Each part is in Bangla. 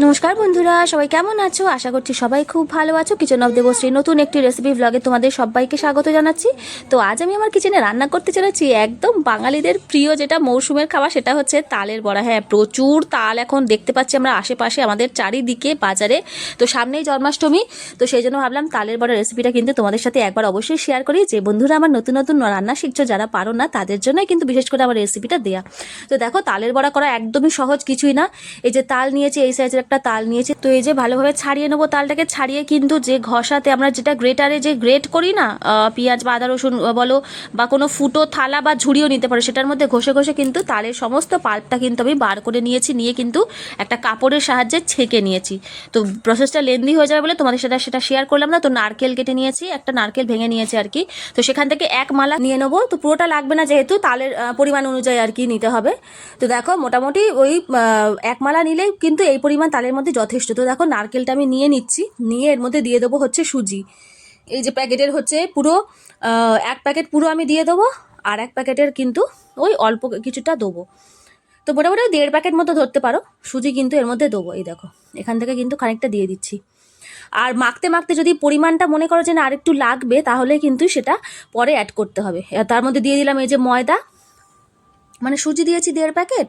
নমস্কার বন্ধুরা, সবাই কেমন আছো? আশা করছি সবাই খুব ভালো আছো। কিচেন অফ দেবশ্রী নতুন একটি রেসিপি ব্লগে তোমাদের সবাইকে স্বাগত জানাচ্ছি। তো আজ আমি আমার কিচেনে রান্না করতে চলেছি একদম বাঙালিদের প্রিয় যেটা মৌসুমের খাবার, সেটা হচ্ছে তালের বড়া। হ্যাঁ, প্রচুর তাল এখন দেখতে পাচ্ছি আমরা আশেপাশে আমাদের চারিদিকে বাজারে। তো সামনেই জন্মাষ্টমী, তো সেই জন্য ভাবলাম তালের বড়া রেসিপিটা কিন্তু তোমাদের সাথে একবার অবশ্যই শেয়ার করি। যে বন্ধুরা আমার নতুন নতুন রান্না শিখছো, যারা পারো না, তাদের জন্যই কিন্তু বিশেষ করে আমার রেসিপিটা দেয়া। তো দেখো, তালের বড়া করা একদমই সহজ কিছুই না। এই যে তাল নিয়েছি, এই সাইজের একটা তাল নিয়েছি। তো এই যে ভালোভাবে ছাড়িয়ে নেবো তালটাকে। ছাড়িয়ে কিন্তু যে ঘষাতে আমরা যেটা গ্রেটারে যে গ্রেট করি না, পেঁয়াজ বা আদা রসুন বলো বা কোনো ফুটো থালা বা ঝুড়িও নিতে পারো, সেটার মধ্যে ঘষে ঘষে কিন্তু তালের সমস্ত পাল্পটা কিন্তু আমি বার করে নিয়েছি। নিয়ে কিন্তু একটা কাপড়ের সাহায্যে ছেঁকে নিয়েছি। তো প্রসেসটা লেন্দি হয়ে যাবে বলে তোমাদের সেটা শেয়ার করলাম না। তো নারকেল কেটে নিয়েছি, একটা নারকেল ভেঙে নিয়েছি আর কি। তো সেখান থেকে এক মালা নিয়ে নেবো। তো পুরোটা লাগবে না, যেহেতু তালের পরিমাণ অনুযায়ী আর কি নিতে হবে। তো দেখো, মোটামুটি ওই এক মালা নিলেই কিন্তু এই পরিমাণ তালের মধ্যে যথেষ্ট। তো দেখো, নারকেলটা আমি নিয়ে নিচ্ছি। নিয়ে এর মধ্যে দিয়ে দেবো হচ্ছে সুজি। এই যে প্যাকেটের হচ্ছে পুরো এক প্যাকেট পুরো আমি দিয়ে দেবো। আর এক প্যাকেটের কিন্তু ওই অল্প কিছুটা দেবো। তো মোটামুটি 1.5 প্যাকেট মতো ধরতে পারো সুজি কিন্তু এর মধ্যে দেবো। এই দেখো, এখান থেকে কিন্তু খানিকটা দিয়ে দিচ্ছি। আর মাখতে মাখতে যদি পরিমাণটা মনে করো যে না আরেকটু লাগবে, তাহলে কিন্তু সেটা পরে অ্যাড করতে হবে। তার মধ্যে দিয়ে দিলাম এই যে ময়দা, মানে সুজি দিয়েছি 1.5 প্যাকেট,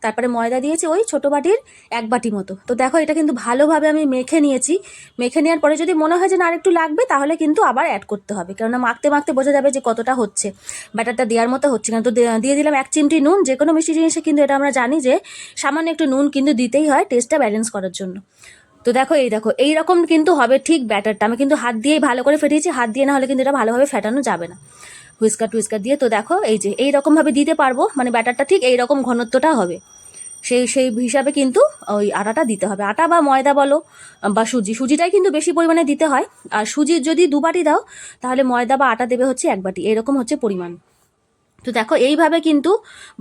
তারপরে ময়দা দিয়েছি ওই ছোটো বাটির 1 বাটি মতো। তো দেখো, এটা কিন্তু ভালোভাবে আমি মেখে নিয়েছি। মেখে নেওয়ার পরে যদি মনে হয় যে না আরেকটু লাগবে, তাহলে কিন্তু আবার অ্যাড করতে হবে, কেননা মাখতে মাখতে বোঝা যাবে যে কতটা হচ্ছে, ব্যাটারটা দেওয়ার মতো হচ্ছে না। তো দিয়ে দিলাম 1 চিমটি নুন। যে কোনো মিষ্টি জিনিসে কিন্তু এটা আমরা জানি যে সামান্য একটু নুন কিন্তু দিতেই হয় টেস্টটা ব্যালেন্স করার জন্য। তো দেখো, এইরকম কিন্তু হবে ঠিক ব্যাটারটা। আমি কিন্তু হাত দিয়েই ভালো করে ফেটিয়েছি, হাত দিয়ে না হলে কিন্তু এটা ভালোভাবে ফেটানো যাবে না হুইস্কার টুইস্কার দিয়ে। তো দেখো, এই যে এইরকমভাবে দিতে পারবো, মানে ব্যাটারটা ঠিক এইরকম ঘনত্বটা হবে। সেই হিসাবে কিন্তু ওই আটাটা দিতে হবে। আটা বা ময়দা বলো বা সুজিটাই কিন্তু বেশি পরিমাণে দিতে হয়। আর সুজি যদি 2 বাটি দাও, তাহলে ময়দা বা আটা দেবে হচ্ছে 1 বাটি, এরকম হচ্ছে পরিমাণ। তো দেখো, এইভাবে কিন্তু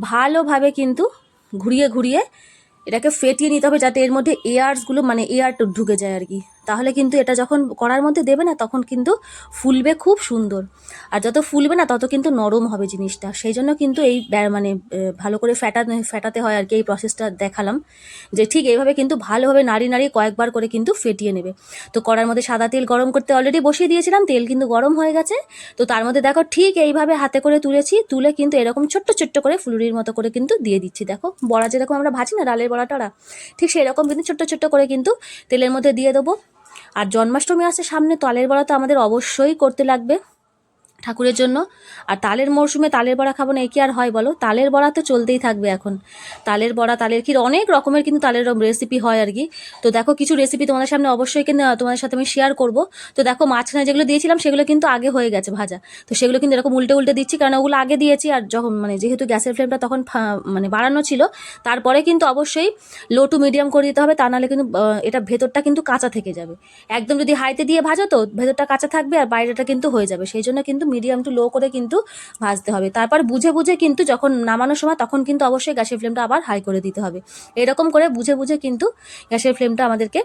ভালোভাবে কিন্তু ঘুরিয়ে ঘুরিয়ে এটাকে ফেটিয়ে নিতে হবে, যাতে এর মধ্যে এয়ারসগুলো, মানে এয়ার ঢুকে যায় আর কি। তাহলে কিন্তু এটা যখন কড়ার মধ্যে দেবে না, তখন কিন্তু ফুলবে খুব সুন্দর। আর যত ফুলবে না, তত কিন্তু নরম হবে জিনিসটা। সেই জন্য কিন্তু এই মানে ভালো করে ফেটাতে হয় আর কি। এই প্রসেসটা দেখালাম যে ঠিক এইভাবে কিন্তু ভালোভাবে নাড়ি নাড়ি কয়েকবার করে কিন্তু ফেটিয়ে নেবে। তো কড়ার মধ্যে সাদা তেল গরম করতে অলরেডি বসিয়ে দিয়েছিলাম, তেল কিন্তু গরম হয়ে গেছে। তো তার মধ্যে দেখো, ঠিক এইভাবে হাতে করে তুলে কিন্তু এরকম ছোট্ট ছোট্ট করে ফুলুরির মতো করে কিন্তু দিয়ে দিচ্ছি। দেখো, বড়া যেরকম আমরা ভাজি না, ডালের বড়া টড়া, ঠিক সেরকম কিন্তু ছোট্ট ছোট্ট করে কিন্তু তেলের মধ্যে দিয়ে দেবো। আর জন্মাষ্টমী আসছে সামনে, তালের বড়া তো আমাদের অবশ্যই করতে লাগবে ঠাকুরের জন্য। আর তালের মরশুমে তালের বড়া খাবো না, এ কি আর হয় বলো? তালের বড়া তো চলতেই থাকবে এখন। তালের বড়া, তালের ক্ষীর, অনেক রকমের কিন্তু তালের রেসিপি হয় আর কি। তো দেখো, কিছু রেসিপি তোমাদের সামনে অবশ্যই কিন্তু তোমাদের সাথে আমি শেয়ার করব। তো দেখো, মাঝখানে যেগুলো দিয়েছিলাম সেগুলো কিন্তু আগে হয়ে গেছে ভাজা। তো সেগুলো কিন্তু এরকম উল্টে উল্টে দিচ্ছি, কারণ ওগুলো আগে দিয়েছি। আর যখন মানে যেহেতু গ্যাসের ফ্লেমটা তখন মানে বাড়ানো ছিল, তারপরে কিন্তু অবশ্যই লো টু মিডিয়াম করে দিতে হবে, তা নাহলে কিন্তু এটা ভেতরটা কিন্তু কাঁচা থেকে যাবে। একদম যদি হাইতে দিয়ে ভাজো, তো ভেতরটা কাঁচা থাকবে আর বাইরেটা কিন্তু হয়ে যাবে। সেই জন্য কিন্তু মিডিয়াম টু লো করে কিন্তু ভাজতে হবে। তারপর বুঝে বুঝে কিন্তু যখন নামানোর সময়, তখন কিন্তু অবশ্যই গ্যাসের ফ্লেমটা আবার হাই করে দিতে হবে। এরকম করে বুঝে বুঝে কিন্তু গ্যাসের ফ্লেমটা আমাদেরকে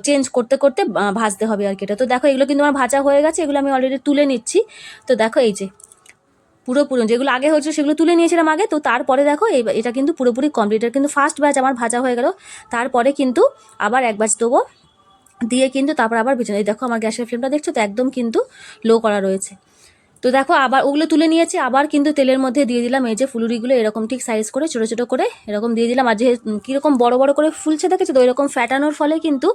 চেঞ্জ করতে করতে ভাজতে হবে আর কি। এটা তো দেখো, এগুলো কিন্তু আমার ভাজা হয়ে গেছে, এগুলো আমি অলরেডি তুলে নিচ্ছি। তো দেখো, এই যে পুরোপুরি যেগুলো আগে হচ্ছে সেগুলো তুলে নিয়েছিলাম আগে। তো তারপরে দেখো, এটা কিন্তু পুরোপুরি কমপ্লিট। কিন্তু ফার্স্ট ব্যাচ আমার ভাজা হয়ে গেল। তারপরে কিন্তু আবার 1 ব্যাচ দেবো, দিয়ে কিন্তু তারপর আবার ভেজে। এই দেখো, আমার গ্যাসের ফ্লেমটা দেখছো তো একদম কিন্তু লো করা রয়েছে। তো দেখো, আবার ওগুলো তুলে নিয়েছি, আবার কিন্তু তেলের মধ্যে দিয়ে দিলাম এই যে ফুলুরিগুলো, এরকম ঠিক সাইজ করে ছোটো ছোটো করে এরকম দিয়ে দিলাম। আর যে কীরকম বড় বড় করে ফুলছে দেখেছো তো, এরকম ফ্যাটানোর ফলে কিন্তু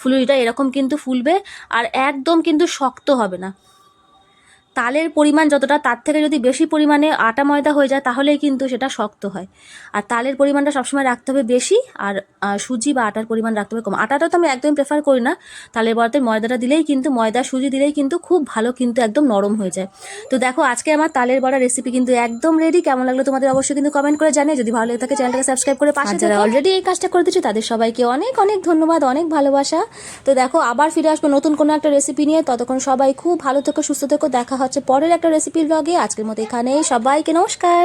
ফুলুরিটা এরকম কিন্তু ফুলবে। আর একদম কিন্তু শক্ত হবে না। তালের পরিমাণ যতটা, তার থেকে যদি বেশি পরিমাণে আটা ময়দা হয়ে যায়, তাহলেই কিন্তু সেটা শক্ত হয়। আর তালের পরিমাণটা সবসময় রাখতে হবে বেশি, আর সুজি বা আটার পরিমাণ রাখতে হবে কম। আটাটা তো আমি একদমই প্রেফার করি না তালের বড়াতে। ময়দাটা দিলেই কিন্তু, ময়দা সুজি দিলেই কিন্তু খুব ভালো কিন্তু একদম নরম হয়ে যায়। তো দেখো, আজকে আমার তালের বড়া রেসিপি কিন্তু একদম রেডি। কেমন লাগলো তোমাদের অবশ্যই কিন্তু কমেন্ট করে জানিয়ে। যদি ভালো লাগে থাকে চ্যানেলটাকে সাবস্ক্রাইব করে পাশে, যারা অলরেডি এই কাজটা করে দিচ্ছ তাদের সবাইকে অনেক অনেক ধন্যবাদ, অনেক ভালোবাসা। তো দেখো, আবার ফিরে আসবো নতুন কোনো একটা রেসিপি নিয়ে। ততক্ষণ সবাই খুব ভালো থেকো, সুস্থ থেকো। দেখা হচ্ছে পরের একটা রেসিপির ব্লগে। আজকের মতো এখানেই, সবাইকে নমস্কার।